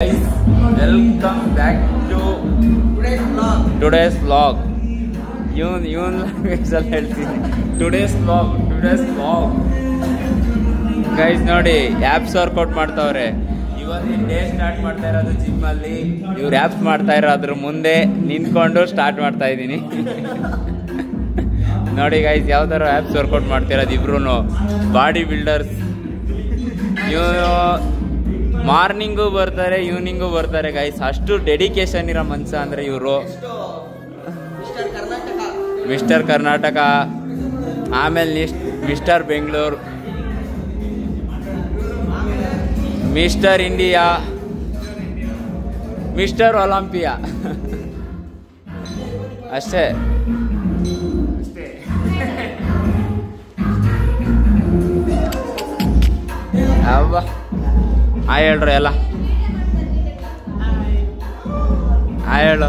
Welcome back to today's vlog. Even language ಅಲ್ಲಿ ಹೇಳ್ತೀನಿ. Today's vlog. Guys ನೋಡಿ apps workout ಮಾಡ್ತಾವ್ರೆ. ಇವತ್ತಿನ ಡೇ ಸ್ಟಾರ್ಟ್ ಮಾಡ್ತಾ ಇರೋದು ಜಿಮ್ ಅಲ್ಲಿ. ಇವ್ರು ಆಪ್ಸ್ ಮಾಡ್ತಾ ಇರೋದ್ರ ಮುಂದೆ ನಿಂತ್ಕೊಂಡು ಸ್ಟಾರ್ಟ್ ಮಾಡ್ತಾ ಇದ್ದೀನಿ. ನೋಡಿ ಗೈಸ್ ಯಾವ ಥರ ಆಪ್ಸ್ ವರ್ಕೌಟ್ ಮಾಡ್ತಿರೋದು ಇಬ್ರು ಬಾಡಿ ಬಿಲ್ಡರ್ಸ್. ಇವರು ಮಾರ್ನಿಂಗು ಬರ್ತಾರೆ ಈವ್ನಿಂಗು ಬರ್ತಾರೆ ಗೈಸ್. ಅಷ್ಟು ಡೆಡಿಕೇಶನ್ ಇರೋ ಮನ್ಸ ಅಂದ್ರೆ ಇವರು. ಮಿಸ್ಟರ್ ಕರ್ನಾಟಕ, ಆಮೇಲೆ mister Bengaluru, mister India, mister Olympia. ಅಷ್ಟೇ. ಅವ್ವ ಹಾಯ್ ಹೇಳ್ರಿ ಎಲ್ಲ. ಹಾಯ್ ಹೇಳು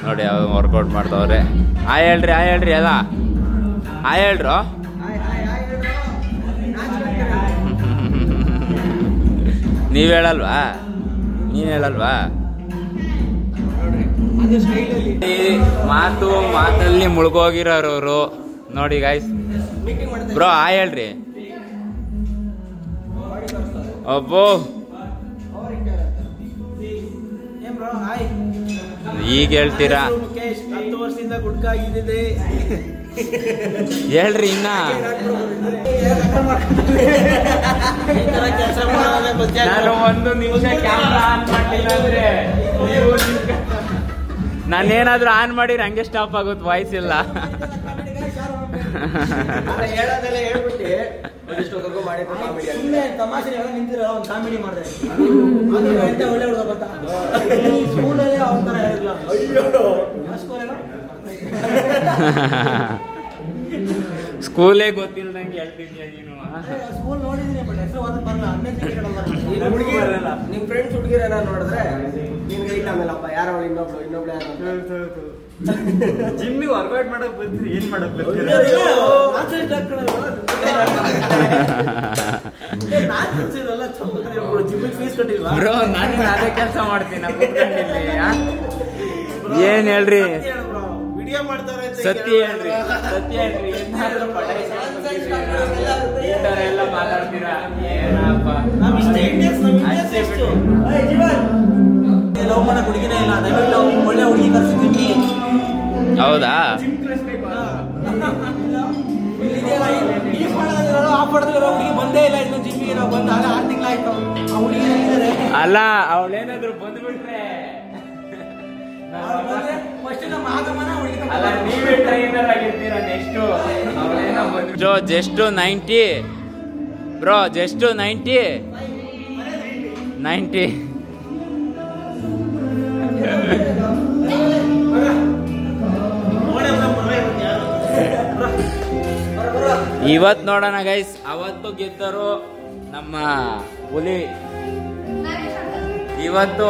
ನೋಡಿ ಯಾವ ವರ್ಕೌಟ್ ಮಾಡ್ತಾವ್ರೆ. ಹಾಯ್ ಹೇಳ್ರಿ ಎಲ್ಲ. ಹಾಯ್ ಹೇಳ್ರು. ನೀವ್ ಹೇಳಲ್ವಾ? ಮಾತಲ್ಲಿ ಮುಳುಗೋಗಿರೋರು ನೋಡಿ ಗಾಯ್ಸ್. ಬ್ರೋ ಹಾಯ್ ಹೇಳ್ರಿ. ಅಬ್ಬೋ ಈಗ ಹೇಳ್ತೀರಾ? 10 ವರ್ಷದಿಂದ ಗುಡ್ಕ ಆಗಿದ್ದೆ ಹೇಳ್ರಿ ಇನ್ನ. ನಾನು 1 ನಿಮಿಷ ಕ್ಯಾಮ್ರಾ ಆನ್ ಮಾಡಲಿಲ್ಲ ಅಂದ್ರೆ ನಾನೇನಾದ್ರೂ ಆನ್ ಮಾಡಿದ್ರೆ ಹಂಗೆ ಸ್ಟಾಪ್ ಆಗುತ್ತೆ, ವಾಯ್ಸ್ ಇಲ್ಲ. ಹೇಳೋದೆಲ್ಲ ಹೇಳ್ಬಿಟ್ಟು ತಮಾಷೆ ನಿಂತಿರೋ ಒಂದು ಕಾಮಿಡಿ ಮಾಡಿದೆ. ಒಳ್ಳೆ ಹುಡುಗ ಗೊತ್ತಾ, ಸ್ಕೂಲಲ್ಲಿ ಅವನ ಥರ ಹೇಳಿಲ್ಲ. ಸ್ಕೂಲೇ ಗೊತ್ತಿಲ್ಲದಂಗೆ ಹೇಳ್ತಿದ್ಯಾ ನೀನು? ಸ್ಕೂಲ್ ನೋಡಿದೀನಿ ಬಟ್ ಹೆಸರು ಬರಲ್ಲ. ಹುಡುಗಿ ಬರಲ್ಲ. ನಿಮ್ ಫ್ರೆಂಡ್ಸ್ ಹುಡುಗಿರ ಏನಾದ್ರು ನೋಡಿದ್ರೆ ನಿನ್ಗೆ ಐಟ್ ಆಮೇಲಪ್ಪ ಯಾರ ಇನ್ನೊಬ್ಳು ಜಿಮ್ಮಿಗೆ ವರ್ಕೌಟ್ ಮಾಡಕ್ ಬರ್ತೀರಿ, ಏನ್ ಮಾಡಕ್ ಬರ್ತೀರಿ? ಬ್ರೋ ನಾನು ಅದೇ ಕೆಲಸ ಮಾಡ್ತೀನಿ. ಏನ್ ಹೇಳ್ರಿ? ವಿಡಿಯೋ ಮಾಡ್ತಾರೆ. ಸತ್ಯ ಹೇಳ್ರಿ. ಎಲ್ಲ ಮಾತಾಡ್ತೀರಾ ಏನಪ್ಪ? ಲವ್ ಮಾಡಕ್ ಹುಡುಗಿನೇ ಇಲ್ಲ. ದಯವಿಟ್ಟು ಒಳ್ಳೆ ಹುಡುಗಿ ಕರ್ಸಿದ್ದೀನಿ. ಹೌದಾ? ಹುಡುಗಿ ಬಂದೇ ಇಲ್ಲ ಇನ್ನು ಜಿಮ್ಮಿಗೆ. ನಾವು ಬಂದ 6 ತಿಂಗಳಾಯ್ತು. ಆ ಹುಡುಗಿ ಅಲ್ಲ ಅವಳೇನಾದ್ರು ಬಂದ್ಬಿಟ್ರೆ ಅಲ್ಲ ನೀವೇ ಟ್ರೈನರ್ ಆಗಿರ್ತೀರಾ ನೆಕ್ಸ್ಟ್. Just 90 bro, just 90. ಇವತ್ತು ನೋಡೋಣ ಗೈಸ್. ಅವತ್ತು ಗೆದ್ದರು ನಮ್ಮ ಹುಲಿ. ಇವತ್ತು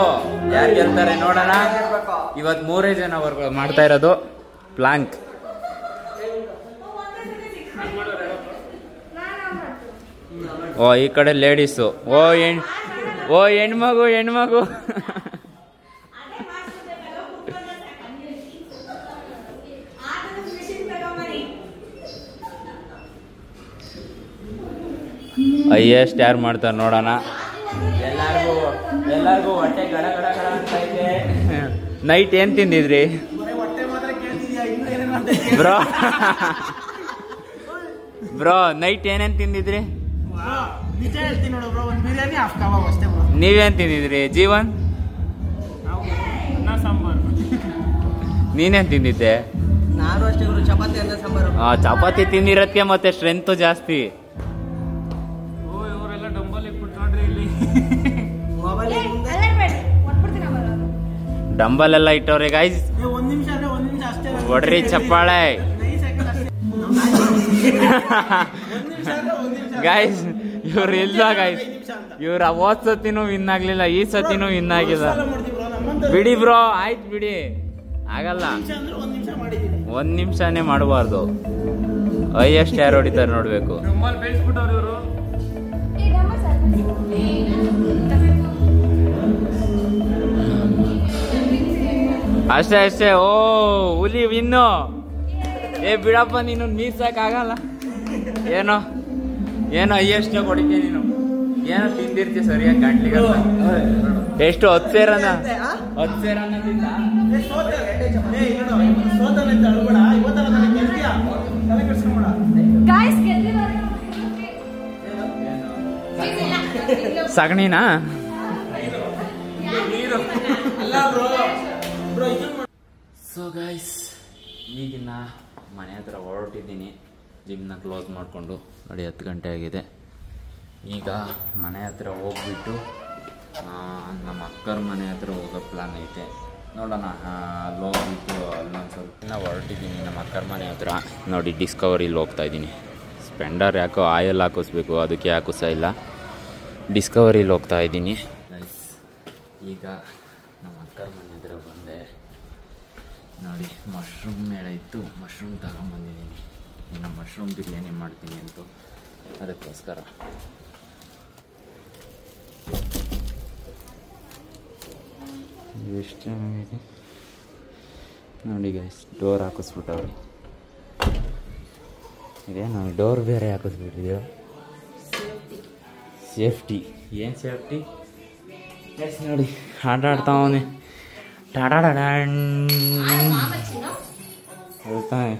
ಯಾರು ಗೆಲ್ತಾರೆ ನೋಡೋಣ. ಇವತ್ತು 3 ಜನ ವರ್ಕ್ ಮಾಡ್ತಾ ಇರೋದು ಪ್ಲಾಂಕ್. ಓ ಈ ಕಡೆ ಲೇಡೀಸು. ಓ ಹೆಣ್ಮಗು. ಹೈಯೆಸ್ಟ್ ಯಾರು ಮಾಡ್ತಾರೆ ನೋಡೋಣ. ಎಲ್ಲರಿಗೂ ಹೊಟ್ಟೆ ಗಡ ಅಂತ ಐತೆ. ನೈಟ್ ಏನ್ ತಿಂದಿದ್ರಿ ಬ್ರೋ? ನೈಟ್ ಏನೇನ್ ತಿಂದಿದ್ರಿ? ನೀವೇನ್ ತಿಂದಿದ್ರಿ ಜೀವನ್? ನೀನೇನ್ ತಿಂದಿದ್ದೆ? ನಾನು ಅಷ್ಟೇ ಚಪಾತಿ ಅನ್ನ ಸಾಂಬಾರು. ಚಪಾತಿ ತಿಂದಿರೋದಕ್ಕೆ ಮತ್ತೆ ಸ್ಟ್ರೆಂತ್ ಜಾಸ್ತಿ. ಡಂಬಲ್ ಎಲ್ಲ ಇಟ್ಟವ್ರೆ ಗೈಸ್. ಹೊಡ್ರಿ ಚಪ್ಪಾಳೆ ಗೈಸ್. ಇವ್ರು ಇಲ್ಲ ಗೈಸ್. ಇವ್ರ ಹೋದ್ ಸತಿನೂ ವಿನ್ ಆಗ್ಲಿಲ್ಲ, ಈ ಸತಿನೂ ವಿನ್ ಆಗಿಲ್ಲ. ಬಿಡಿ ಬ್ರೋ, ಆಯ್ತು ಬಿಡಿ, ಆಗಲ್ಲ. 1 ನಿಮಿಷನೇ ಮಾಡಬಾರ್ದು. ಹೈಯೆಸ್ಟ್ ಯಾರು ಹೊಡಿತಾರೆ ನೋಡ್ಬೇಕು. ಅಷ್ಟೇ ಅಷ್ಟೇ. ಓ ಹುಲಿ ಇನ್ನು ಏ ಬಿಡಪ್ಪ, ನೀನು ಮೀರ್ಸಕ್ಕಾಗಲ್ಲ. ಏನೋ ಏನೋ ಎಷ್ಟು ಕೊಡಿಕೆ ನೀನು, ಏನೋ ತಿಂದಿರ್ತಿ ಸರಿಯಾಗಿ ಗಂಟ್ಲಿಗೆ. ಎಷ್ಟು 10 ಸೇರನ 10 ಸೇರನ ತಿಂದ. ಸಗಣಿನಾ? ಸೊ ಗೈಸ್, ಈಗಿನ ಮನೆ ಹತ್ರ ಹೊರಟಿದ್ದೀನಿ. ಜಿಮ್ನ ಕ್ಲೋಸ್ ಮಾಡಿಕೊಂಡು ನೋಡಿ 10 ಗಂಟೆ ಆಗಿದೆ. ಈಗ ಮನೆ ಹತ್ರ ಹೋಗ್ಬಿಟ್ಟು ನಮ್ಮ ಅಕ್ಕರ ಮನೆ ಹತ್ರ ಹೋಗೋ ಪ್ಲಾನ್ ಐತೆ. ನೋಡೋಣ, ಅಲ್ಲಿ ಹೋಗ್ಬಿಟ್ಟು ಅಲ್ಲೊಂದು ಸ್ವಲ್ಪ ಹೊರಟಿದ್ದೀನಿ ನಮ್ಮ ಅಕ್ಕರ ಮನೆ ಹತ್ರ. ನೋಡಿ ಡಿಸ್ಕವರಿಲಿ ಹೋಗ್ತಾಯಿದ್ದೀನಿ. ಸ್ಪೆಂಡರ್ ಯಾಕೋ ಆಯಿಲ್ ಹಾಕಿಸ್ಬೇಕು, ಅದಕ್ಕೆ ಹಾಕಿಸ್ತಾ ಇಲ್ಲ. ಡಿಸ್ಕವರಿಲಿ ಹೋಗ್ತಾಯಿದ್ದೀನಿ ಗೈಸ್. ಈಗ ನಮ್ಮ ಅಕ್ಕರ ಮನೆ ಹತ್ರ ಬಂದೆ. ನೋಡಿ ಮಶ್ರೂಮ್ ಮೇಳ ಇತ್ತು, ಮಶ್ರೂಮ್ ತಗೊಂಬಂದಿದ್ದೀನಿ. ಇನ್ನು ಮಶ್ರೂಮ್ ಬಿರಿಯಾನಿ ಮಾಡ್ತೀನಿ ಅಂತ ಅದಕ್ಕೋಸ್ಕರ. ಎಷ್ಟು ಚೆನ್ನಾಗಿದೆ ನೋಡಿ ಗೈಸ್. ಡೋರ್ ಹಾಕಿಸ್ಬಿಟ್ಟವ್ರಿ. ಇದೇನು ಡೋರ್ ಬೇರೆ ಹಾಕಿಸ್ಬಿಟ್ಟಿದೆಯೋ? ಸೇಫ್ಟಿ. ಏನು ಸೇಫ್ಟಿ ಗೈಸ್? ನೋಡಿ ಆಟಾಡ್ತಾವನೆ ಹೇಳ್ತಾನೆ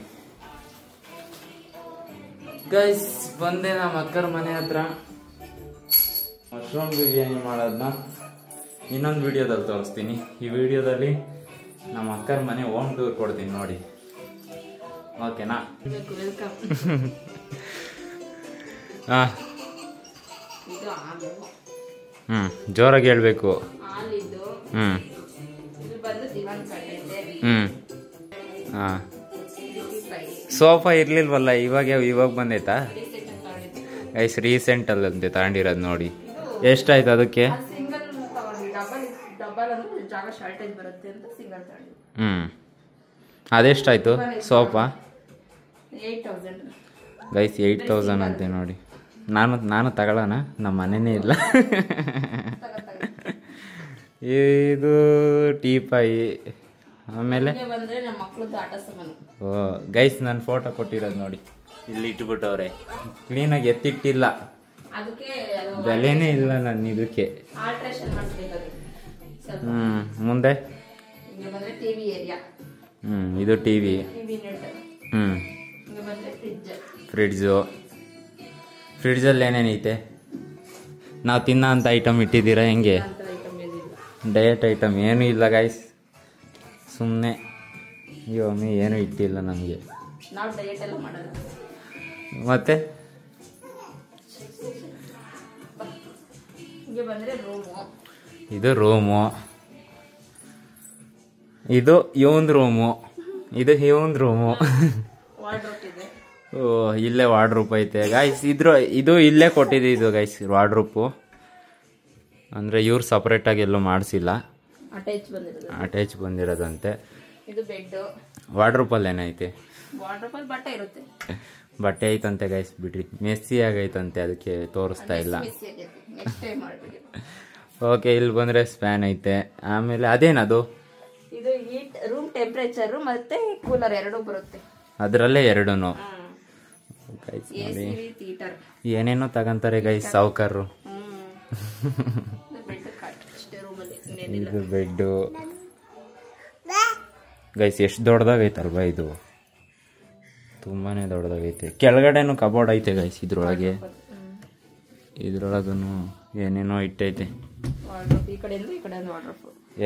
ಗೈಸ್. ಬಂದೆ ನಮ್ಮ ಅಕ್ಕರ ಮನೆ ಹತ್ರ. ಮಶ್ರೂಮ್ ಬಿರಿಯಾನಿ ಮಾಡೋದನ್ನ ಇನ್ನೊಂದು ವಿಡಿಯೋದಲ್ಲಿ ತೋರಿಸ್ತೀನಿ. ಈ ವಿಡಿಯೋದಲ್ಲಿ ನಮ್ಮ ಅಕ್ಕರ ಮನೆ ಹೋಮ್ ಟೂರ್ ಕೊಡ್ತೀನಿ ನೋಡಿ, ಓಕೆನಾ? ಹಾಂ, ಜೋರಾಗಿ ಹೇಳ್ಬೇಕು. ಹಾಂ ಸೋಫಾ ಇರ್ಲಿಲ್ವಲ್ಲ, ಇವಾಗ ಬಂದೈತಾ ಗೈಸ್? ರೀಸೆಂಟಲ್ಲಂತೆ ತಗೊಂಡಿರೋದು ನೋಡಿ. ಎಷ್ಟಾಯ್ತು ಅದಕ್ಕೆ? ಅದೆಷ್ಟಾಯ್ತು ಸೋಫಾ ಗೈಸ್? 8000 ಅಂತೆ ನೋಡಿ. ನಾನು ತಗೊಳ್ಳೋಣ, ನಮ್ಮ ಮನೆಯೇ ಇಲ್ಲ. ಇದು ಟೀಪಾಯಿ. ಆಮೇಲೆ ಓ ಗೈಸ್, ನನ್ನ ಫೋಟೋ ಕೊಟ್ಟಿರೋದು ನೋಡಿ, ಇಲ್ಲಿ ಇಟ್ಬಿಟ್ಟವ್ರೆ. ಕ್ಲೀನಾಗಿ ಎತ್ತಿಟ್ಟಿಲ್ಲ, ಬೆಲೆನೇ ಇಲ್ಲ ನನ್ನ ಇದಕ್ಕೆ. ಮುಂದೆ ಇದು ಟಿವಿ. ಫ್ರಿಡ್ಜಲ್ಲಿ ಏನೇನೈತೆ? ನಾವು ತಿನ್ನೋ ಅಂತ ಐಟಮ್ ಇಟ್ಟಿದ್ದೀರಾ ಹೆಂಗೆ? ಡಯಟ್ ಐಟಮ್ ಏನೂ ಇಲ್ಲ ಗೈಸ್, ಸುಮ್ಮನೆ ಮಮ್ಮಿ ಏನೂ ಇಟ್ಟಿಲ್ಲ ನಮಗೆ. ಮತ್ತೆ ಇದು ರೂಮು, ಇದು ಇವನ್ ರೂಮು, ಇದು ಇವನ್ ರೂಮು. ಓ, ಇಲ್ಲೇ ವಾರ್ಡ್ರೂಪ್ ಐತೆ ಗೈಸ್. ಇದು ಇಲ್ಲೇ ಕೊಟ್ಟಿದ್ದು ಗೈಸ್ ವಾರ್ಡ್ರೂಪು. ಅಂದರೆ ಇವ್ರು ಸಪ್ರೇಟಾಗಿ ಎಲ್ಲೂ ಮಾಡಿಸಿಲ್ಲ, ಅಟ್ಯಾಚ್ ಬಂದಿರೋದಂತೆ. ವಾರ್ಡ್ರೂಪಲ್ಲಿ ಏನೈತೆ? ಬಟ್ಟೆ ಐತಂತೆ ಗೈಸ್, ಬಿಡ್ರಿ. ಮೆಸ್ಸಿ ಆಗೈತಂತೆ, ಅದಕ್ಕೆ ತೋರಿಸ್ತಾ ಇಲ್ಲ. ಓಕೆ, ಇಲ್ಲಿ ಬಂದರೆ ಸ್ಪ್ಯಾನ್ ಐತೆ. ಆಮೇಲೆ ಅದೇನದು? ಇದು ರೂಮ್ ಟೆಂಪರೇಚರ್ ಮತ್ತೆ ಕೂಲರ್ ಎರಡೂ ಬರುತ್ತೆ ಅದರಲ್ಲೇ. ಎರಡೂನು ಏನೇನೋ ತಗೊಂತಾರೆ ಗೈಸ್ ಸಾವುಕಾರರು. ಇದು ಬೆಡ್ಡು ಗೈಸ್. ಎಷ್ಟು ದೊಡ್ಡದಾಗೈತಲ್ವಾ ಇದು? ತುಂಬಾನೇ ದೊಡ್ಡದಾಗೈತೆ. ಕೆಳಗಡೆನು ಕಬೋರ್ಡ್ ಐತೆ ಗೈಸ್. ಇದ್ರೊಳಗೂ ಏನೇನೋ ಇಟ್ಟೈತೆ.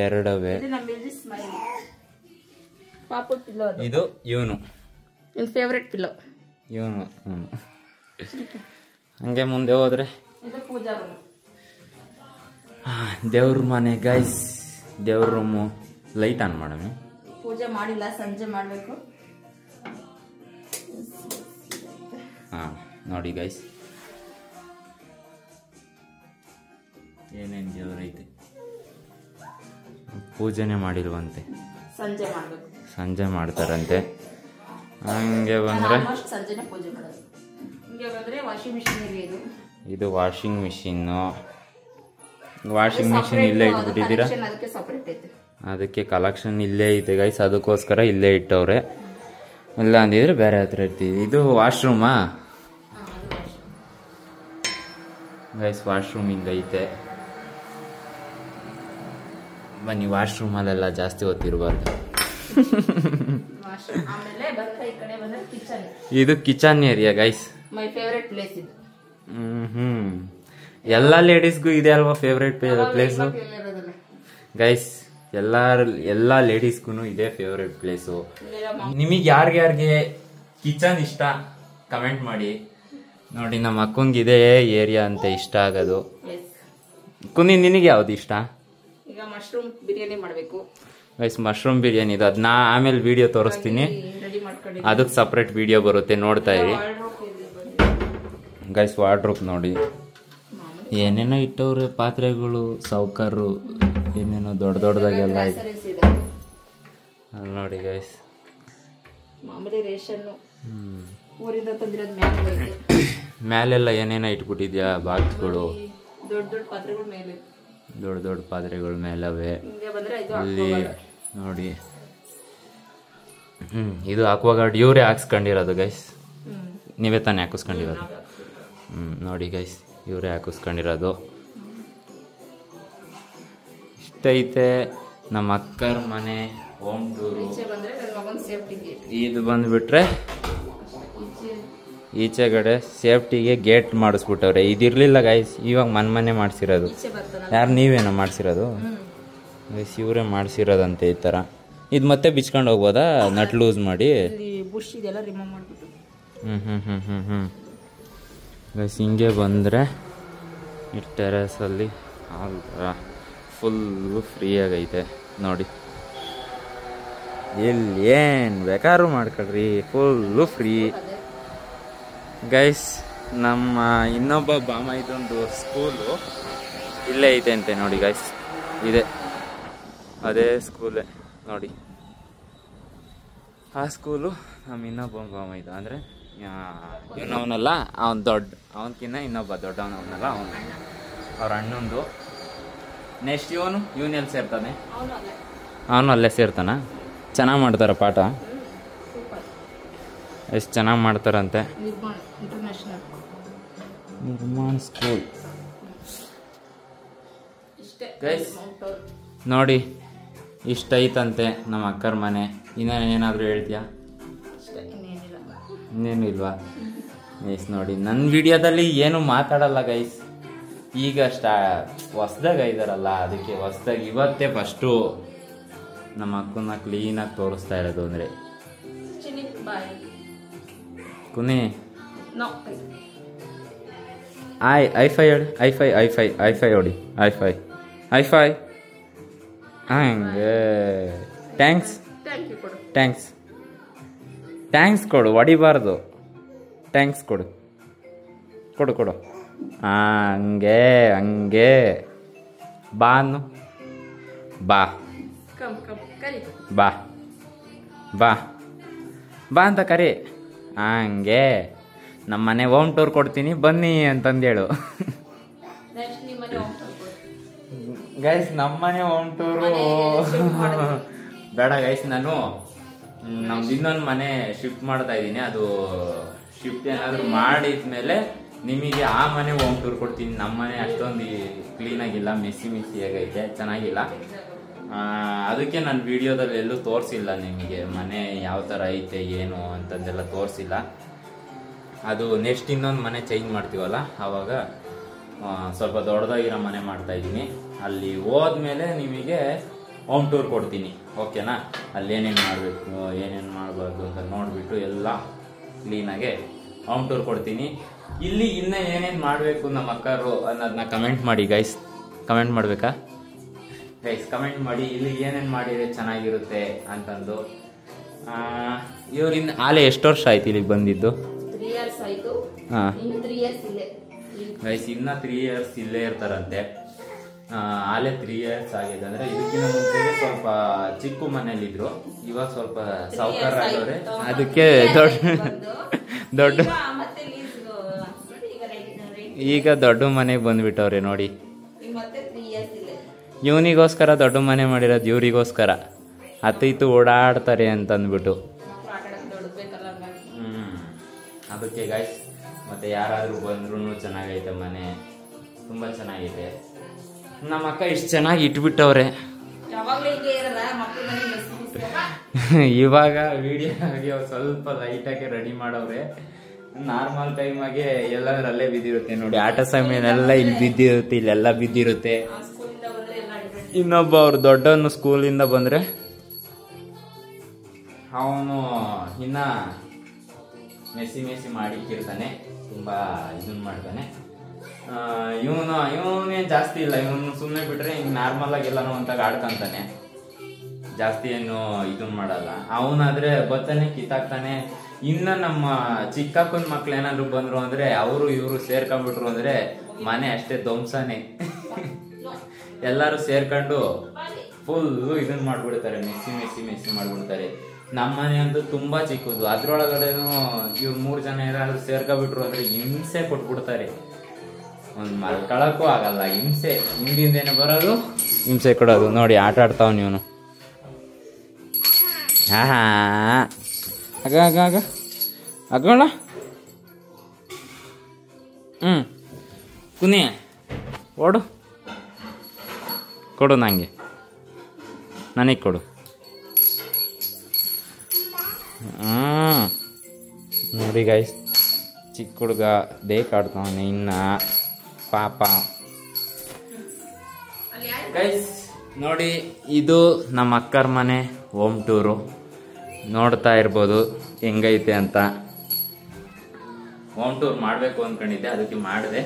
ಎರಡವೇ. ಇದು ಇವನು ಫೇವ್ರೆಟ್ ಪಿಲ್ಲೋ. ಇವನು ಹಂಗೆ ಮುಂದೆ ಹೋದ್ರೆ ದೇವ್ರ ಮನೆ ಗೈಸ್. ದೇವ್ರ ರೂಮು. ಲೈಟ್ ಆನ್ ಮಾಡೋಣ. ಪೂಜೆ ಮಾಡಿಲ್ಲ, ಸಂಜೆ ಮಾಡಬೇಕು. ಹಾಂ, ನೋಡಿ ಗೈಸ್ ಏನೇನು ದೇವ್ರೈತೆ. ಪೂಜೆನೇ ಮಾಡಿಲ್ವಂತೆ, ಸಂಜೆ ಮಾಡ್ತಾರಂತೆ. ಹಂಗೆ ಬಂದರೆ ಸಂಜೆನೇ ಪೂಜೆ ಮಾಡೋದು. ಹಿಂಗೆ ಬಂದರೆ ವಾಷಿಂಗ್ ಮಿಷಿನ್ ಇದೆ. ಇದು ವಾಷಿಂಗ್ ಮಿಷಿನ್ನು. ವಾಷಿಂಗ್ ಮಿಷಿನ್ ಇಲ್ಲೇ ಇಟ್ಬಿಟ್ಟಿದ್ದೀರಾ? ಅದಕ್ಕೆ ಸಪರೇಟ್ ಐತೆ. ಅದಕ್ಕೆ ಕಲೆಕ್ಷನ್ ಇಲ್ಲೇ ಐತೆ ಗೈಸ್, ಅದಕ್ಕೋಸ್ಕರ ಇಲ್ಲೇ ಇಟ್ಟವ್ರೆ. ಇಲ್ಲ ಅಂದಿದ್ರೆ ಬೇರೆ ಹತ್ರ ಇರ್ತೀವಿ. ಇದು ವಾಶ್ರೂಮಾ ಗೈಸ್, ವಾಶ್ರೂಮ್ ಹಿಂಗೈತೆ. ಬನ್ನಿ, ವಾಶ್ರೂಮಲ್ಲೆಲ್ಲ ಜಾಸ್ತಿ ಹೊತ್ತಿರಬಾರ್ದು. ಆಮೇಲೆ ಬಂದ್ರೆ ಈ ಕಡೆ ಬಂದ್ರೆ ಕಿಚನ್. ಇದು kitchen area guys. My favourite place ಇದು. ಎಲ್ಲ ಲೇಡೀಸ್ಗೂ ಇದೆ ಅಲ್ವಾ ಫೇವ್ರೇಟ್ ಪ್ಲೇಸು ಗೈಸ್. ಎಲ್ಲ ಲೇಡೀಸ್ಗೂ ಇದೇ ಫೇವ್ರೇಟ್ ಪ್ಲೇಸು. ನಿಮಗೆ ಯಾರ್ಯಾರಿಗೆ ಕಿಚನ್ ಇಷ್ಟ ಕಮೆಂಟ್ ಮಾಡಿ. ನೋಡಿ, ನಮ್ಮ ಅಕ್ಕಂಗೆ ಇದೇ ಏರಿಯಾ ಅಂತ ಇಷ್ಟ ಆಗೋದು. ಕುನಿ, ನಿನಗೆ ಯಾವ್ದು ಇಷ್ಟ? ಈಗ ಮಶ್ರೂಮ್ ಬಿರಿಯಾನಿ ಮಾಡಬೇಕು ಗೈಸ್. ಮಶ್ರೂಮ್ ಬಿರಿಯಾನಿ ಇದು, ಅದನ್ನ ಆಮೇಲೆ ವಿಡಿಯೋ ತೋರಿಸ್ತೀನಿ. ಅದಕ್ಕೆ ಸಪ್ರೇಟ್ ವಿಡಿಯೋ ಬರುತ್ತೆ, ನೋಡ್ತಾ ಇರಿ ಗೈಸ್. ವಾರ್ಡ್ರೋಬ್ ನೋಡಿ, ಏನೇನೋ ಇಟ್ಟವ್ರೆ, ಪಾತ್ರೆಗಳು, ಸೌಕರ್ರು, ಏನೇನೋ ದೊಡ್ಡದಾಗೆಲ್ಲ ಇದೆ ಅಲ್ಲಿ ನೋಡಿ ಗೈಸ್. ಮಾಮೂಲಿ ರೇಷನ್ ಊರಿಂದ ತಂದಿರೋದು ಮೇಲೆಲ್ಲ ಏನೇನೋ ಇಟ್ಬಿಟ್ಟಿದ್ಯಾ, ಬಾಕ್ಸ್ಗಳು, ದೊಡ್ಡ ಪಾತ್ರೆಗಳ ಮೇಲೆ, ದೊಡ್ಡ ಪಾತ್ರೆಗಳ ಮೇಲವೆ. ಇಲ್ಲಿ ನೋಡಿ, ಇದು ಅಕ್ವಾಗಾರ್ಡ್ ಇವರೇ ಹಾಕ್ಸ್ಕೊಂಡಿರೋದು ಗೈಸ್. ನೀವೇ ತಾನೇ ಹಾಕಿಸ್ಕೊಂಡಿರೋದು? ನೋಡಿ ಗೈಸ್, ಇವರೇ ಹಾಕಿಸ್ಕೊಂಡಿರೋದು. ಇಷ್ಟೈತೆ ನಮ್ಮ ಅಕ್ಕರ ಮನೆ ಹೋಮ್ ಟೂರು. ಇದು ಬಂದ್ಬಿಟ್ರೆ ಈಚೆಗಡೆ ಸೇಫ್ಟಿಗೆ ಗೇಟ್ ಮಾಡಿಸ್ಬಿಟ್ಟವ್ರೆ. ಇದಿರ್ಲಿಲ್ಲ ಗೈಸ್, ಇವಾಗ ಮನೆ ಮಾಡಿಸಿರೋದು. ಯಾರು ನೀವೇನೋ ಮಾಡಿಸಿರೋದು ಗೈಸ್? ಇವರೇ ಮಾಡಿಸಿರೋದಂತೆ ಈ ಥರ. ಇದು ಮತ್ತೆ ಬಿಚ್ಕೊಂಡು ಹೋಗ್ಬೋದಾ ನಟ್ ಲೂಸ್ ಮಾಡಿ? ಗೈಸ್, ಹಿಂಗೆ ಬಂದರೆ ಈ ಟೆರೆಸಲ್ಲಿ ಫುಲ್ಲು ಫ್ರೀಯಾಗೈತೆ ನೋಡಿ. ಇಲ್ಲಿ ಏನು ಬೇಕಾದ್ರೂ ಮಾಡ್ಕೊಳ್ರಿ, ಫುಲ್ಲು ಫ್ರೀ ಗೈಸ್. ನಮ್ಮ ಇನ್ನೊಬ್ಬ ಬಾಮ ಇದೊಂದು ಸ್ಕೂಲು ಇಲ್ಲೇ ಐತೆ ಅಂತೆ ನೋಡಿ ಗೈಸ್. ಇದೆ ಅದೇ ಸ್ಕೂಲೇ ನೋಡಿ. ಆ ಸ್ಕೂಲು ನಮ್ಮ ಇನ್ನೊಬ್ಬ ಬಾಮ ಇದು. ಅಂದರೆ ಇವನವನಲ್ಲ, ಅವನಕಿನ್ನ ಇನ್ನೊಬ್ಬ ದೊಡ್ಡವನವನಲ್ಲ, ಅವ್ರ ಅಣ್ಣಂದು. ನೆಕ್ಸ್ಟ್ ಇವನೆಲ್ಲಿ ಸೇರ್ತಾನೆ? ಅವನು ಅಲ್ಲೇ ಸೇರ್ತಾನ. ಚೆನ್ನಾಗಿ ಮಾಡ್ತಾರ ಪಾಠ, ಎಷ್ಟು ಚೆನ್ನಾಗಿ ಮಾಡ್ತಾರಂತೆ. ನಿರ್ಮಾಣ ಸ್ಕೂಲ್ ನೋಡಿ, ಇಷ್ಟ ಐತಂತೆ ನಮ್ಮ ಅಕ್ಕರ ಮನೆ. ಇನ್ನೇನಾದರೂ ಹೇಳ್ತೀಯಾ? ಇನ್ನೇನು ಇಲ್ವಾ ಗೈಸ್? ನೋಡಿ, ನನ್ನ ವಿಡಿಯೋದಲ್ಲಿ ಏನು ಮಾತಾಡಲ್ಲ ಗೈಸ್. ಈಗ ಹೊಸ್ದಾಗ ಇದಾರಲ್ಲ, ಅದಕ್ಕೆ ಹೊಸ್ದಾಗಿ ಇವತ್ತೇ ಫಸ್ಟು ನಮ್ಮ ಅಕ್ಕನ ಕ್ಲೀನಾಗಿ ತೋರಿಸ್ತಾ ಇರೋದು. ಅಂದರೆ ಕುನಿ ಐಫೈ ಹೇಳಿ, ಐಫೈ ಹೊಡಿ, ಐಫೈ ಹಂಗೆ. ಥ್ಯಾಂಕ್ಸ್ ಕೊಡು, ಹೊಡಿಬಾರ್ದು. ಥ್ಯಾಂಕ್ಸ್ ಕೊಡು. ಹಂಗೆ ಬಾ ಅನ್ನು, ಬಾ ಅಂತ ಕರಿ. ಹಂಗೆ ನಮ್ಮ ಮನೆ ಹೋಮ್ ಟೂರ್ ಕೊಡ್ತೀನಿ ಬನ್ನಿ ಅಂತಂದೇಳು ಗೈಸ್. ನಮ್ಮನೆ ಹೋಮ್ ಟೂರು ಬೇಡ ಗೈಸ್. ನಾನು ನಮ್ದು ಇನ್ನೊಂದು ಮನೆ ಶಿಫ್ಟ್ ಮಾಡ್ತಾ ಇದ್ದೀನಿ. ಅದು ಶಿಫ್ಟ್ ಏನಾದರೂ ಮಾಡಿದ್ಮೇಲೆ ನಿಮಗೆ ಆ ಮನೆ ಹೋಮ್ ಟೂರ್ ಕೊಡ್ತೀನಿ. ನಮ್ಮ ಮನೆ ಅಷ್ಟೊಂದು ಕ್ಲೀನಾಗಿಲ್ಲ, ಮೆಸ್ಸಿ ಆಗೈತೆ, ಚೆನ್ನಾಗಿಲ್ಲ. ಅದಕ್ಕೆ ನಾನು ವಿಡಿಯೋದಲ್ಲಿ ಎಲ್ಲೂ ತೋರಿಸಿಲ್ಲ ನಿಮಗೆ ಮನೆ ಯಾವ ಥರ ಐತೆ ಏನು ಅಂತಂದೆಲ್ಲ ತೋರಿಸಿಲ್ಲ. ಅದು ನೆಕ್ಸ್ಟ್ ಇನ್ನೊಂದು ಮನೆ ಚೇಂಜ್ ಮಾಡ್ತೀವಲ್ಲ, ಆವಾಗ ಸ್ವಲ್ಪ ದೊಡ್ಡದಾಗಿರೋ ಮನೆ ಮಾಡ್ತಾ ಇದ್ದೀನಿ. ಅಲ್ಲಿ ಹೋದ್ಮೇಲೆ ನಿಮಗೆ ಹೋಮ್ ಟೂರ್ ಕೊಡ್ತೀನಿ, ಓಕೆನಾ? ಅಲ್ಲಿ ಏನೇನು ಮಾಡಬೇಕು, ಏನೇನು ಮಾಡಬಾರ್ದು ಅಂತ ನೋಡಿಬಿಟ್ಟು ಎಲ್ಲ ಕ್ಲೀನಾಗೆ ಹೋಮ್ ಟೂರ್ ಕೊಡ್ತೀನಿ. ಇಲ್ಲಿ ಇನ್ನೂ ಏನೇನು ಮಾಡಬೇಕು ನಮ್ಮ ಅಕ್ಕರು ಅನ್ನೋದನ್ನ ಕಮೆಂಟ್ ಮಾಡಿ ಗೈಸ್. ಕಮೆಂಟ್ ಮಾಡಬೇಕಾ ಗೈಸ್? ಕಮೆಂಟ್ ಮಾಡಿ ಇಲ್ಲಿ ಏನೇನು ಮಾಡಿದ್ರೆ ಚೆನ್ನಾಗಿರುತ್ತೆ ಅಂತಂದು. ಇವ್ರಿಂದ ಆಲೆ ಎಷ್ಟು ವರ್ಷ ಆಯ್ತು ಇಲ್ಲಿಗೆ ಬಂದಿದ್ದು? 3 years ಆಯ್ತು. ಹಾಂ ಗೈಸ್, ಇನ್ನ 3 years ಇಲ್ಲೇ ಇರ್ತಾರಂತೆ. ಆಲೆ 3 years ಆಗಿದೆ. ಅಂದರೆ ಇದಕ್ಕಿಂತ ಮುಂಚೆ ಸ್ವಲ್ಪ ಚಿಕ್ಕ ಮನೇಲಿದ್ರು, ಇವಾಗ ಸ್ವಲ್ಪ ಸಾವುಕಾರ ಆಗವ್ರೆ. ಅದಕ್ಕೆ ದೊಡ್ಡ ಈಗ ದೊಡ್ಡ ಮನೆಗೆ ಬಂದ್ಬಿಟ್ಟವ್ರೆ ನೋಡಿ. ಮತ್ತೆ 3 years ಇವನಿಗೋಸ್ಕರ ದೊಡ್ಡ ಮನೆ ಮಾಡಿರೋದು, ಇವ್ರಿಗೋಸ್ಕರ ಅತ್ತಿತ್ತು ಓಡಾಡ್ತಾರೆ ಅಂತ ಅಂದ್ಬಿಟ್ಟು. ಅದಕ್ಕೆ ಗಾಯ್ಸ್, ಮತ್ತೆ ಯಾರಾದರೂ ಬಂದ್ರೂ ಚೆನ್ನಾಗೈತೆ ಮನೆ, ತುಂಬ ಚೆನ್ನಾಗೈತೆ. ನಮ್ಮ ಅಕ್ಕ ಇಷ್ಟು ಚೆನ್ನಾಗಿ ಇಟ್ಬಿಟ್ಟವ್ರೆ. ಇವಾಗ ವಿಡಿಯೋಗೆ ಸ್ವಲ್ಪ ಲೈಟಾಗಿ ರೆಡಿ ಮಾಡವ್ರೆ. ನಾರ್ಮಲ್ ಟೈಮಾಗೆ ಎಲ್ಲದರಲ್ಲೇ ಬಿದ್ದಿರುತ್ತೆ ನೋಡಿ. ಆಟ ಸಮಯದೆಲ್ಲ ಇಲ್ಲಿ ಬಿದ್ದಿರುತ್ತೆ, ಇಲ್ಲೆಲ್ಲ ಬಿದ್ದಿರುತ್ತೆ. ಇನ್ನೊಬ್ಬ ಅವ್ರು ದೊಡ್ಡವನು ಸ್ಕೂಲಿಂದ ಬಂದರೆ ಅವನು ಇನ್ನ ಮೆಸ್ಸಿ ಮಾಡಿಕ್ಕಿರ್ತಾನೆ, ತುಂಬ ಇದನ್ನ ಮಾಡ್ತಾನೆ. ಇವನೇನು ಜಾಸ್ತಿ ಇಲ್ಲ, ಇವನು ಸುಮ್ಮನೆ ಬಿಟ್ರೆ ಹಿಂಗೆ ನಾರ್ಮಲ್ ಆಗಿ ಎಲ್ಲನೂ ಒಂತಾಗ ಆಡ್ಕೊಂತಾನೆ, ಜಾಸ್ತಿ ಏನು ಇದನ್ನ ಮಾಡಲ್ಲ. ಅವನಾದ್ರೆ ಬರ್ತಾನೆ, ಕಿತ್ತಾಕ್ತಾನೆ. ಇನ್ನು ನಮ್ಮ ಚಿಕ್ಕಕ್ಕನ ಮಕ್ಳು ಏನಾದ್ರು ಬಂದ್ರು ಅಂದ್ರೆ ಅವರು ಇವರು ಸೇರ್ಕೊಂಡ್ಬಿಟ್ರು ಅಂದ್ರೆ ಮನೆ ಅಷ್ಟೇ ಧ್ವಂಸನೆ. ಎಲ್ಲರೂ ಸೇರ್ಕೊಂಡು ಫುಲ್ಲು ಇದನ್ನ ಮಾಡ್ಬಿಡ್ತಾರೆ, ಮೆಸ್ಸಿ ಮಾಡ್ಬಿಡ್ತಾರೆ. ನಮ್ಮ ಮನೆ ಅಂತೂ ತುಂಬಾ ಚಿಕ್ಕದು, ಅದ್ರೊಳಗಡೆನು ಇವ್ರು 3 ಜನ ಏನಾದ್ರು ಸೇರ್ಕೊಂಡ್ಬಿಟ್ರು ಅಂದ್ರೆ ಹಿಂಸೆ ಕೊಟ್ಬಿಡ್ತಾರೆ. ಒಂದು ಮಲ್ಕೊಳಕ್ಕೂ ಆಗಲ್ಲ, ಹಿಂಸೆ. ಹಿಂದಿಂದೇನೆ ಬರೋದು, ಹಿಂಸೆ ಕೊಡೋದು. ನೋಡಿ ಆಟ ಆಡ್ತಾವ್ ಇವನು. ಆಗೋಣ. ಕುನಿ ಓಡು, ಕೊಡು ನಂಗೆ, ನನಗೆ ಕೊಡು. ನೋಡಿ ಗೈಸ್, ಚಿಕ್ಕ ಹುಡುಗ ಬೇಕಾಡ್ತಾವನೆ ಇನ್ನ ಪಾಪ. ಗೈಸ್ ನೋಡಿ, ಇದು ನಮ್ಮ ಅಕ್ಕರ ಮನೆ ಹೋಮ್ ಟೂರು. ನೋಡ್ತಾ ಇರ್ಬೋದು ಹೆಂಗೈತೆ ಅಂತ. ಹೋಮ್ ಟೂರ್ ಮಾಡಬೇಕು ಅಂದ್ಕೊಂಡಿದ್ದೆ, ಅದಕ್ಕೆ ಮಾಡಿದೆ.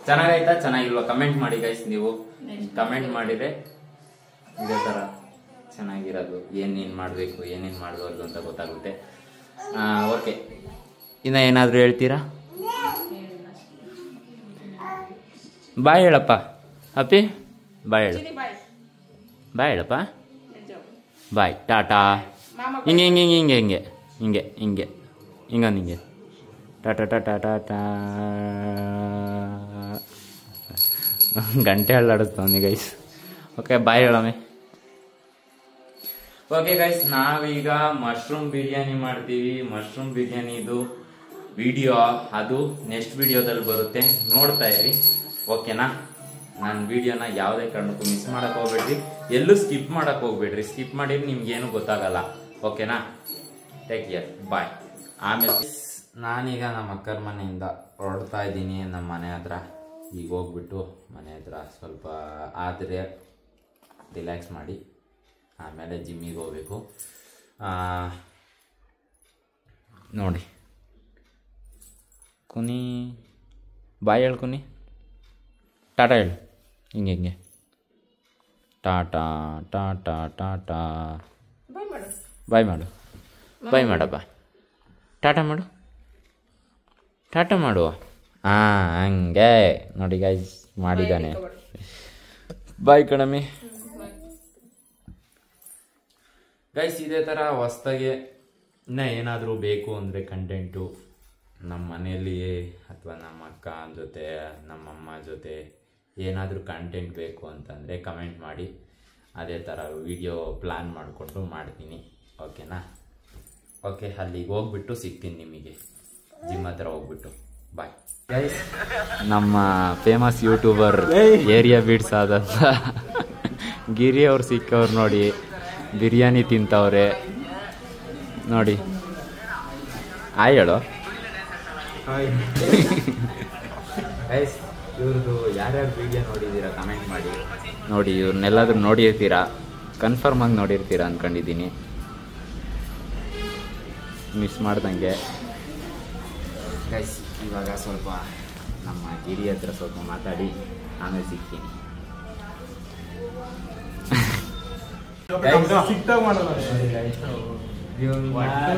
ಚೆನ್ನಾಗೈತಾ ಚೆನ್ನಾಗಿಲ್ವಾ ಕಮೆಂಟ್ ಮಾಡಿ ಗೈಸ್. ನೀವು ಕಮೆಂಟ್ ಮಾಡಿದ್ರೆ ಇದೇ ಥರ ಚೆನ್ನಾಗಿರೋದು, ಏನೇನು ಮಾಡಬೇಕು ಏನೇನು ಮಾಡಬಾರ್ದು ಅಂತ ಗೊತ್ತಾಗುತ್ತೆ. ಓಕೆ, ಇನ್ನು ಏನಾದರೂ ಹೇಳ್ತೀರಾ? ಬಾಯ್ ಹೇಳಪ್ಪ ಅಪ್ಪಿ, ಬಾಯ್ ಹೇಳು. ಬಾಯ್ ಹೇಳಪ್ಪ, ಬಾಯ್, ಟಾಟಾ. ಹಿಂಗೆ ಹಿಂಗೆ ಹಿಂಗೆ ಹಿಂಗೆ ಹಿಂಗೆ ಹಿಂಗೆ ಹಿಂಗೆ ಹಿಂಗೆ ಟಾಟಾ ಟಾಟಾ ಟಾಟಾ. ಗಂಟೆ ಹಳ್ಳಾಡಿಸ್ತಾವನಿ ಗೈಸ್. ಓಕೆ, ಬಾಯ್ ಹೇಳಮ್ಮೆ. ಓಕೆ ಗೈಸ್, ನಾವೀಗ ಮಶ್ರೂಮ್ ಬಿರಿಯಾನಿ ಮಾಡ್ತೀವಿ. ಮಶ್ರೂಮ್ ಬಿರಿಯಾನಿದು ವಿಡಿಯೋ ಅದು ನೆಕ್ಸ್ಟ್ ವಿಡಿಯೋದಲ್ಲಿ ಬರುತ್ತೆ, ನೋಡ್ತಾ ಇರಿ. ಓಕೆನಾ? ನನ್ನ ವಿಡಿಯೋನ ಯಾವುದೇ ಕಾರಣಕ್ಕೂ ಮಿಸ್ ಮಾಡಕ್ಕೆ ಹೋಗ್ಬೇಡ್ರಿ, ಎಲ್ಲೂ ಸ್ಕಿಪ್ ಮಾಡಕ್ಕೆ ಹೋಗ್ಬೇಡ್ರಿ. ಸ್ಕಿಪ್ ಮಾಡಿದ್ರೆ ನಿಮ್ಗೇನು ಗೊತ್ತಾಗಲ್ಲ. ಓಕೆನಾ? ಟೇಕ್ ಕೇರ್, ಬಾಯ್. ಆಮೇಲೆ ನಾನೀಗ ನಮ್ಮ ಅಕ್ಕರ ಮನೆಯಿಂದ ಹೊರಡ್ತಾ ಇದ್ದೀನಿ ನಮ್ಮ ಮನೆ ಹತ್ರ. ಈಗ ಹೋಗ್ಬಿಟ್ಟು ಮನೆ ಹತ್ರ ಸ್ವಲ್ಪ ಆದರೆ ರಿಲ್ಯಾಕ್ಸ್ ಮಾಡಿ ಆಮೇಲೆ ಜಿಮ್ಮಿಗೆ ಹೋಗ್ಬೇಕು. ನೋಡಿ ಕುನಿ, ಬಾಯ್ ಹೇಳು ಕುನಿ, ಟಾಟಾ ಹೇಳು. ಹಿಂಗೆ ಹಿಂಗೆ ಟಾಟಾ ಟಾಟಾ ಟಾಟಾ. ಬಾಯ್ ಮಾಡು, ಬಾಯ್ ಮಾಡಪ್ಪ, ಟಾಟಾ ಮಾಡು, ಟಾಟಾ ಮಾಡುವ. ಹಂಗೆ ನೋಡಿ ಗೈಸ್, ಮಾಡಿದ್ದಾನೆ. ಬಾಯ್ ಕಣಮಿ. ಗೈಸ್, ಇದೇ ಥರ ಹೊಸ್ದಾಗೆ ಇನ್ನೂ ಏನಾದರೂ ಬೇಕು ಅಂದರೆ ಕಂಟೆಂಟು ನಮ್ಮ ಮನೆಯಲ್ಲಿ ಅಥವಾ ನಮ್ಮ ಅಕ್ಕ ಜೊತೆ ನಮ್ಮಮ್ಮ ಜೊತೆ ಏನಾದರೂ ಕಂಟೆಂಟ್ ಬೇಕು ಅಂತಂದರೆ ಕಮೆಂಟ್ ಮಾಡಿ. ಅದೇ ಥರ ವಿಡಿಯೋ ಪ್ಲ್ಯಾನ್ ಮಾಡಿಕೊಂಡು ಮಾಡ್ತೀನಿ. ಓಕೆನಾ? ಓಕೆ, ಅಲ್ಲಿಗೆ ಹೋಗ್ಬಿಟ್ಟು ಸಿಗ್ತೀನಿ ನಿಮಗೆ, ಜಿಮ್ ಹತ್ರ ಹೋಗ್ಬಿಟ್ಟು. Bye guys. ನಮ್ಮ ಫೇಮಸ್ ಯೂಟ್ಯೂಬರ್ ಏರಿಯಾ ಬೀಡ್ಸ್ ಆದಂಥ ಗಿರಿ ಅವ್ರು ಸಿಕ್ಕವ್ರು ನೋಡಿ, ಬಿರಿಯಾನಿ ತಿಂತವ್ರೆ ನೋಡಿ. ಆಯ್ ಹೇಳೋ ಗೈಸ್. ಇವ್ರದ್ದು ಯಾರ್ಯಾರು ವಿಡಿಯೋ ನೋಡಿದ್ದೀರಾ ಕಮೆಂಟ್ ಮಾಡಿ. ನೋಡಿ, ಇವ್ರನ್ನೆಲ್ಲಾದ್ರೂ ನೋಡಿರ್ತೀರಾ, ಕನ್ಫರ್ಮ್ ಆಗಿ ನೋಡಿರ್ತೀರಾ ಅಂದ್ಕೊಂಡಿದ್ದೀನಿ, ಮಿಸ್ ಮಾಡ್ದಂಗೆ. ಗೈಸ್, ಇವಾಗ ಸ್ವಲ್ಪ ನಮ್ಮ ಗಿರಿ ಹತ್ರ ಸ್ವಲ್ಪ ಮಾತಾಡಿ ಆಮೇಲೆ ಸಿಗ್ತೀನಿ.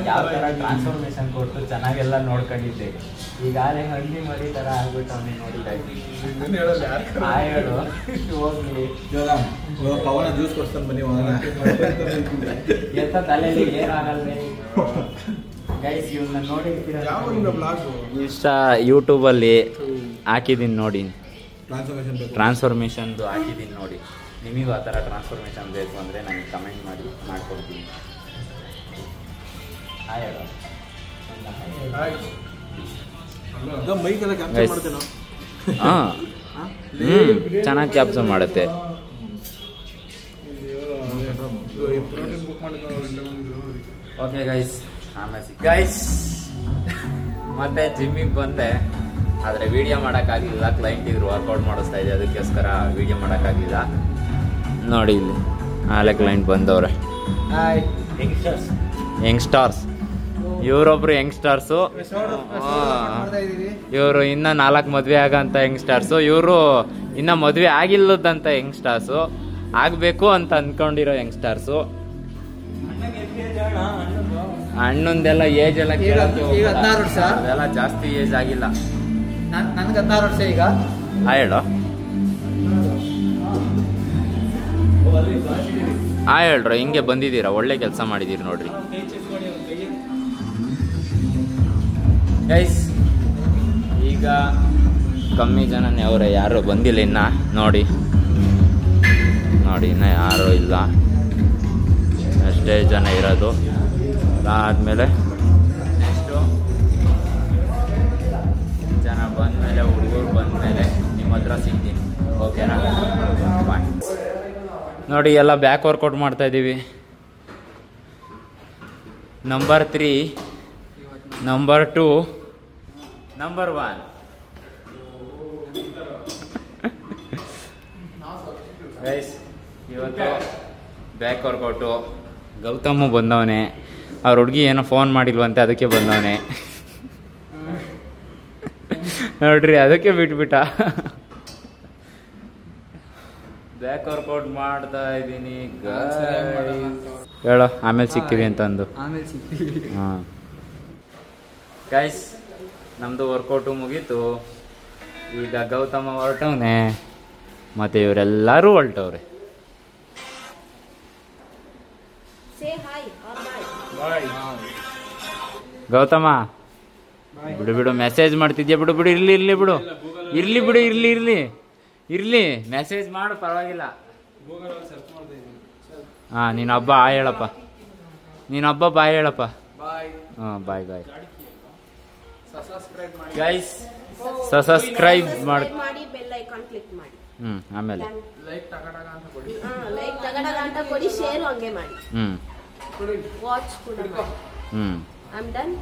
ಯಾವ ಥರ ಟ್ರಾನ್ಸ್ಫಾರ್ಮೇಶನ್ ಕೊಟ್ಟು ಚೆನ್ನಾಗೆಲ್ಲ ನೋಡ್ಕೊಂಡಿದ್ದೆ, ಈಗಾಗಲೇ ಹಳ್ಳಿ ಮರಿ ಥರ ಆಗ್ಬಿಟ್ಟು ಅವನೇ ನೋಡಿದಾಗ ಹೇಳು ಹೋಗ್ಲಿ. ಪವನ ಜ್ಯೂಸ್ ಕೊಡ್ತಾನೆ ಬನ್ನಿ, ಎತ್ತ ತಲೆಯಲ್ಲಿ ಏನಾಗಲ್ಲ ಗೈಸ್. ಇವನ್ನ ನೋಡಿರ್ತೀರ, ಇನ್ಸ್ಟಾ ಯೂಟ್ಯೂಬಲ್ಲಿ ಹಾಕಿದ್ದೀನಿ ನೋಡಿ. ಟ್ರಾನ್ಸ್ಫಾರ್ಮೇಷನ್ದು ಹಾಕಿದ್ದೀನಿ ನೋಡಿ. ನಿಮಗೂ ಆ ಥರ ಟ್ರಾನ್ಸ್ಫಾರ್ಮೇಷನ್ ಬೇಕು ಅಂದರೆ ನನಗೆ ಕಮೆಂಟ್ ಮಾಡಿ ಮಾಡ್ಕೊಡ್ತೀನಿ. ಹಾಂ ಚೆನ್ನಾಗಿ ಕ್ಯಾಪ್ಚರ್ ಮಾಡುತ್ತೆ. ಓಕೆ ಗೈಸ್, ಆಮೇಲೆ ಗೈಸ್ ಮತ್ತೆ ಜಿಮ್ಮಿಗೆ ಬಂದೆ, ಆದರೆ ವಿಡಿಯೋ ಮಾಡೋಕ್ಕಾಗಲಿಲ್ಲ. ಕ್ಲೈಂಟ್ ಇದ್ರು ವರ್ಕೌಟ್ ಮಾಡಿಸ್ತಾ ಇದೆ, ಅದಕ್ಕೋಸ್ಕರ ವಿಡಿಯೋ ಮಾಡೋಕ್ಕಾಗಲಿಲ್ಲ. ನೋಡಿ ಇಲ್ಲಿ ನಾಳೆ ಕ್ಲೈಂಟ್ ಬಂದವ್ರೆ, ಯಂಗ್ಸ್ಟಾರ್ಸ್. ಇವರೊಬ್ರು ಯಂಗ್ಸ್ಟಾರ್ಸು, ಇವರು ಇನ್ನ 4 ಮದುವೆ ಆಗಂತ ಯಂಗ್ಸ್ಟಾರ್ಸು. ಇವರು ಇನ್ನ ಮದುವೆ ಆಗಿಲ್ಲದಂತ ಯಂಗ್ಸ್ಟಾರ್ಸು, ಆಗಬೇಕು ಅಂತ ಅಂದ್ಕೊಂಡಿರೋ ಯಂಗ್ಸ್ಟಾರ್ಸು. ಅಣ್ಣಂದೆಲ್ಲ ಏಜ್ ಎಲ್ಲ ಈಗ 16 ವರ್ಷ, ಅದೆಲ್ಲ ಜಾಸ್ತಿ ಏಜ್ ಆಗಿಲ್ಲ. ನನ್ಗೆ 16 ವರ್ಷ ಈಗ. ಹೇಳು ಹೇಳ್ರಿ, ಹಿಂಗೆ ಬಂದಿದ್ದೀರಾ, ಒಳ್ಳೆ ಕೆಲಸ ಮಾಡಿದ್ದೀರಿ ನೋಡ್ರಿ ಗೈಸ್. ಈಗ ಕಮ್ಮಿ ಜನನೇ ಅವರೇ, ಯಾರು ಬಂದಿಲ್ಲ ಇನ್ನ. ನೋಡಿ ಇನ್ನ ಯಾರೂ ಇಲ್ಲ, ಅಷ್ಟೇ ಜನ ಇರೋದು. ಆದಮೇಲೆ ನೆಕ್ಸ್ಟು ಜನ ಬಂದಮೇಲೆ, ಹುಡುಗರು ಬಂದಮೇಲೆ ನಿಮ್ಮ ಹತ್ರ ಸಿಗ್ತೀನಿ, ಓಕೆನಾ? ಬಾಯ್. ನೋಡಿ ಎಲ್ಲ ಬ್ಯಾಕ್ ವರ್ಕೌಟ್ ಮಾಡ್ತಾ ಇದ್ದೀವಿ. Number 3, number 2, number 1. ಗೈಸ್ ಇವತ್ತು ಬ್ಯಾಕ್ ವರ್ಕೌಟು. ಗೌತಮು ಬಂದವನೆ, ಅವ್ರ ಹುಡುಗಿ ಏನೋ ಫೋನ್ ಮಾಡಿಲ್ವಂತೆ, ಅದಕ್ಕೆ ಬಂದವನೆ ನೋಡ್ರಿ, ಅದಕ್ಕೆ ಬಿಟ್ಬಿಟ್ಟ. ಬ್ಯಾಕ್ ವರ್ಕೌಟ್ ಮಾಡ್ತಾ ಇದ್ದೀನಿ. ಹೇಳೋ ಆಮೇಲೆ ಸಿಗ್ತೀವಿ ಅಂತಂದು. ಹಾಂ ಗೈಸ್, ನಮ್ಮದು ವರ್ಕೌಟು ಮುಗೀತು. ಈಗ ಗೌತಮ ಹೊರಟವನೆ, ಮತ್ತು ಇವರೆಲ್ಲರೂ ಹೊರಟವ್ರೆ. ಗೌತಮ ಬಿಡು ಮೆಸೇಜ್ ಮಾಡ್ತಿದ್ಯಾ, ಬಿಡು ಇರ್ಲಿ ಮೆಸೇಜ್ ಮಾಡು, ಪರವಾಗಿಲ್ಲ. ಹಾಂ ನೀನು ಹಬ್ಬ ಹೇಳಪ್ಪ, ಬಾಯ್ ಹೇಳಪ್ಪ. ಹಾಂ ಬಾಯ್. ಗೈಸ್ ಸಬ್ಸ್ಕ್ರೈಬ್ ಮಾಡಿ, ಬೆಲ್ ಐಕಾನ್ ಕ್ಲಿಕ್ ಮಾಡಿ. ಆಮೇಲೆ ಲೈಕ್ ತಗಡಗ ಅಂತ ಕೊಡಿ, ಶೇರ್ ಹಂಗೆ ಮಾಡಿ. ವಾಚ್ ಕೂಡ ಮಾಡಿ. I am done.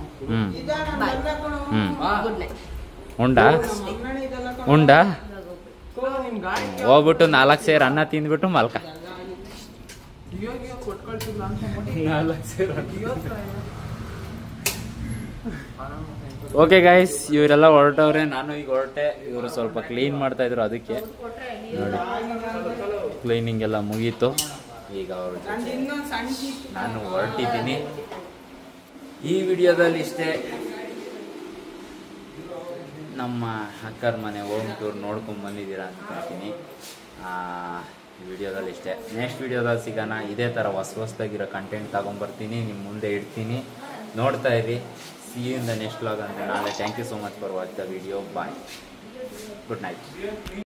By. Good night. ಉಂಡ ಹೋಗ್ಬಿಟ್ಟು 4 ಸೇರ್ ಅನ್ನ ತಿಂದ್ಬಿಟ್ಟು ಮಲ್ಕ. 4 ಸೇರ್. ಓಕೆ ಗೈಸ್, ಇವರೆಲ್ಲ ಹೊರಟವ್ರೆ, ನಾನು ಈಗ ಹೊರಟೆ. ಇವರು ಸ್ವಲ್ಪ ಕ್ಲೀನ್ ಮಾಡ್ತಾ ಇದ್ರು, ಅದಕ್ಕೆ ನೋಡಿ ಕ್ಲೀನಿಂಗ್ ಎಲ್ಲ ಮುಗೀತು. ಈಗ ಅವರು ನಾನು ಹೊರಟಿದ್ದೀನಿ. ಈ ವಿಡಿಯೋದಲ್ಲಿ ಇಷ್ಟೇ. ನಮ್ಮ ಅಕ್ಕರ ಮನೆ ಹೋಮ್ ಟೂರ್ ನೋಡ್ಕೊಂಡು ಬಂದಿದ್ದೀರಾ ಅಂದ್ಕೊಳ್ತೀನಿ. ಈ ವಿಡಿಯೋದಲ್ಲಿ ಇಷ್ಟೇ. ನೆಕ್ಸ್ಟ್ ವಿಡಿಯೋದಲ್ಲಿ ಸಿಗೋಣ. ಇದೇ ಥರ ಹೊಸದಾಗಿರೋ ಕಂಟೆಂಟ್ ತಗೊಂಡ್ಬರ್ತೀನಿ, ನಿಮ್ಮ ಮುಂದೆ ಇಡ್ತೀನಿ, ನೋಡ್ತಾ ಇರಿ. See you in the next vlog. And Thank you so much for watching the video. Bye. Good night.